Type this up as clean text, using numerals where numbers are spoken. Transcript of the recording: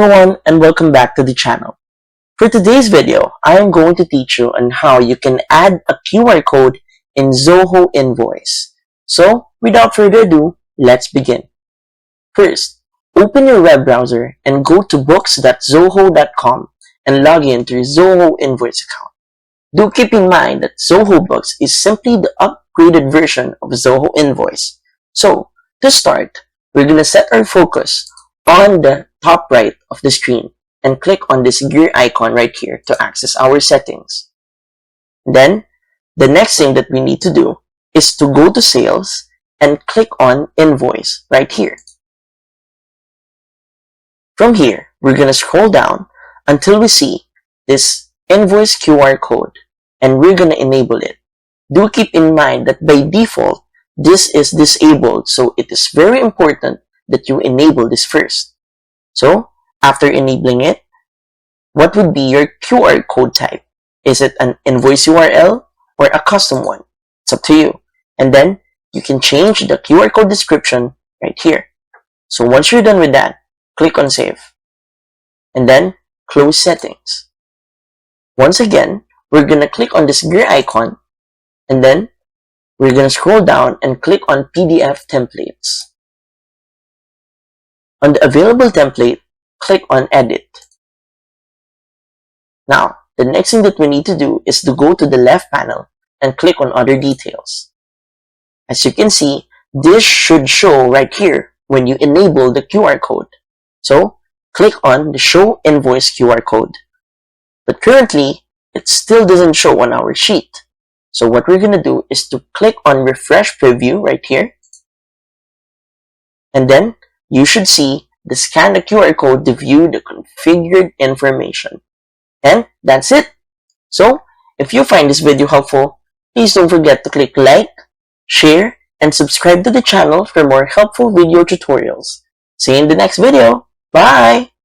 everyone and welcome back to the channel. For today's video, I am going to teach you on how you can add a QR code in Zoho Invoice. So, without further ado, let's begin. First, open your web browser and go to books.zoho.com and log in to your Zoho Invoice account. Do keep in mind that Zoho Books is simply the upgraded version of Zoho Invoice. So, to start, we're going to set our focus on the top right of the screen and click on this gear icon right here to access our settings. Then, the next thing that we need to do is to go to Sales and click on Invoice right here. From here, we're going to scroll down until we see this Invoice QR code and we're going to enable it. Do keep in mind that by default, this is disabled, so it is very important that you enable this first. So, after enabling it, what would be your QR code type? Is it an invoice URL or a custom one? It's up to you. And then, you can change the QR code description right here. So once you're done with that, click on Save. And then, close Settings. Once again, we're going to click on this gear icon, and then, we're going to scroll down and click on PDF Templates. On the available template, click on Edit. Now, the next thing that we need to do is to go to the left panel and click on Other Details. As you can see, this should show right here when you enable the QR code. So, click on the Show Invoice QR code. But currently, it still doesn't show on our sheet. So what we're going to do is to click on Refresh Preview right here. And then, you should see the scan the QR code to view the configured information. And that's it. So, if you find this video helpful, please don't forget to click like, share, and subscribe to the channel for more helpful video tutorials. See you in the next video. Bye!